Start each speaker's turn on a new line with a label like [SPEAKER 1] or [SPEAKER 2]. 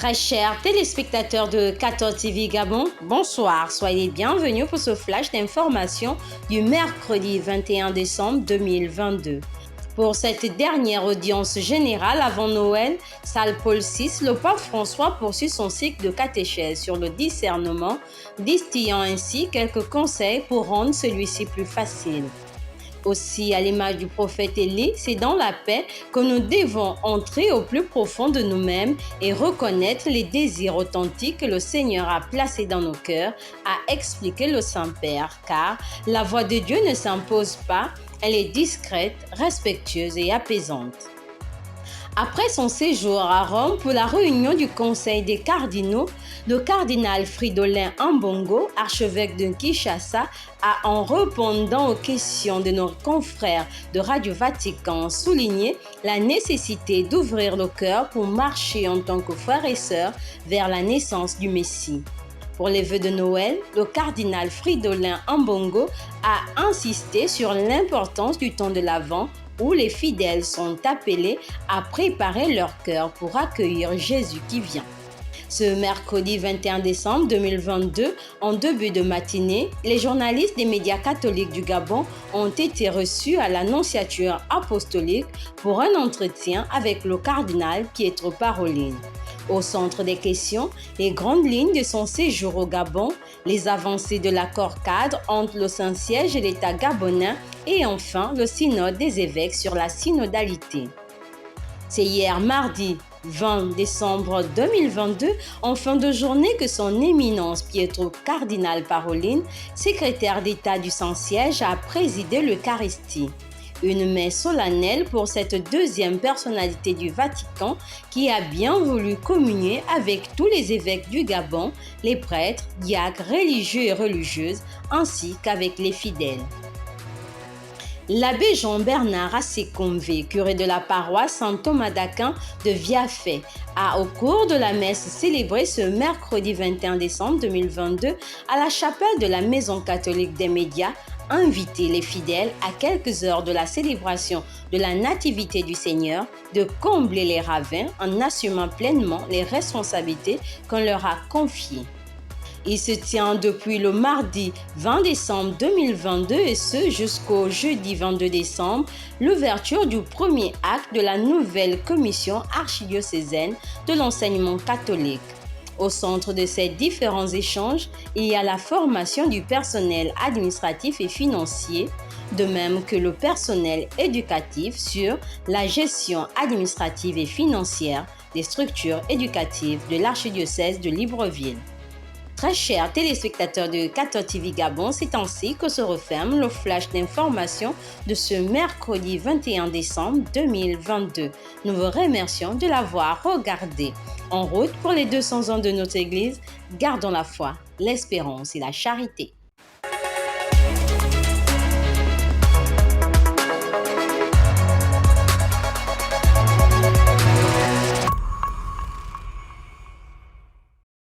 [SPEAKER 1] Très chers téléspectateurs de 14 TV Gabon, bonsoir, soyez bienvenus pour ce flash d'information du mercredi 21 décembre 2022. Pour cette dernière audience générale avant Noël, salle Paul VI, le pape François poursuit son cycle de catéchèse sur le discernement, distillant ainsi quelques conseils pour rendre celui-ci plus facile. Aussi, à l'image du prophète Élie, c'est dans la paix que nous devons entrer au plus profond de nous-mêmes et reconnaître les désirs authentiques que le Seigneur a placés dans nos cœurs, a expliqué le Saint-Père, car la voix de Dieu ne s'impose pas, elle est discrète, respectueuse et apaisante. Après son séjour à Rome pour la réunion du Conseil des cardinaux, le cardinal Fridolin Ambongo, archevêque de Kinshasa, a, en répondant aux questions de nos confrères de Radio Vatican, souligné la nécessité d'ouvrir le cœur pour marcher en tant que frères et sœurs vers la naissance du Messie. Pour les vœux de Noël, le cardinal Fridolin Ambongo a insisté sur l'importance du temps de l'Avent où les fidèles sont appelés à préparer leur cœur pour accueillir Jésus qui vient. Ce mercredi 21 décembre 2022, en début de matinée, les journalistes des médias catholiques du Gabon ont été reçus à l'Annonciature apostolique pour un entretien avec le cardinal Pietro Parolin. Au centre des questions, les grandes lignes de son séjour au Gabon, les avancées de l'accord cadre entre le Saint-Siège et l'État gabonais et enfin le synode des évêques sur la synodalité. C'est hier mardi 20 décembre 2022, en fin de journée, que son éminence Pietro Cardinal Parolin, secrétaire d'État du Saint-Siège, a présidé l'Eucharistie. Une messe solennelle pour cette deuxième personnalité du Vatican qui a bien voulu communier avec tous les évêques du Gabon, les prêtres, diacres, religieux et religieuses, ainsi qu'avec les fidèles. L'abbé Jean-Bernard Assekomvé, curé de la paroisse Saint-Thomas d'Aquin de Viafé, a, au cours de la messe célébrée ce mercredi 21 décembre 2022 à la chapelle de la Maison catholique des médias, invité les fidèles à quelques heures de la célébration de la Nativité du Seigneur de combler les ravins en assumant pleinement les responsabilités qu'on leur a confiées. Il se tient depuis le mardi 20 décembre 2022 et ce jusqu'au jeudi 22 décembre, l'ouverture du premier acte de la nouvelle commission archidiocésaine de l'enseignement catholique. Au centre de ces différents échanges, il y a la formation du personnel administratif et financier, de même que le personnel éducatif sur la gestion administrative et financière des structures éducatives de l'archidiocèse de Libreville. Très chers téléspectateurs de 14 TV Gabon, c'est ainsi que se referme le flash d'information de ce mercredi 21 décembre 2022. Nous vous remercions de l'avoir regardé. En route pour les 200 ans de notre Église, gardons la foi, l'espérance et la charité.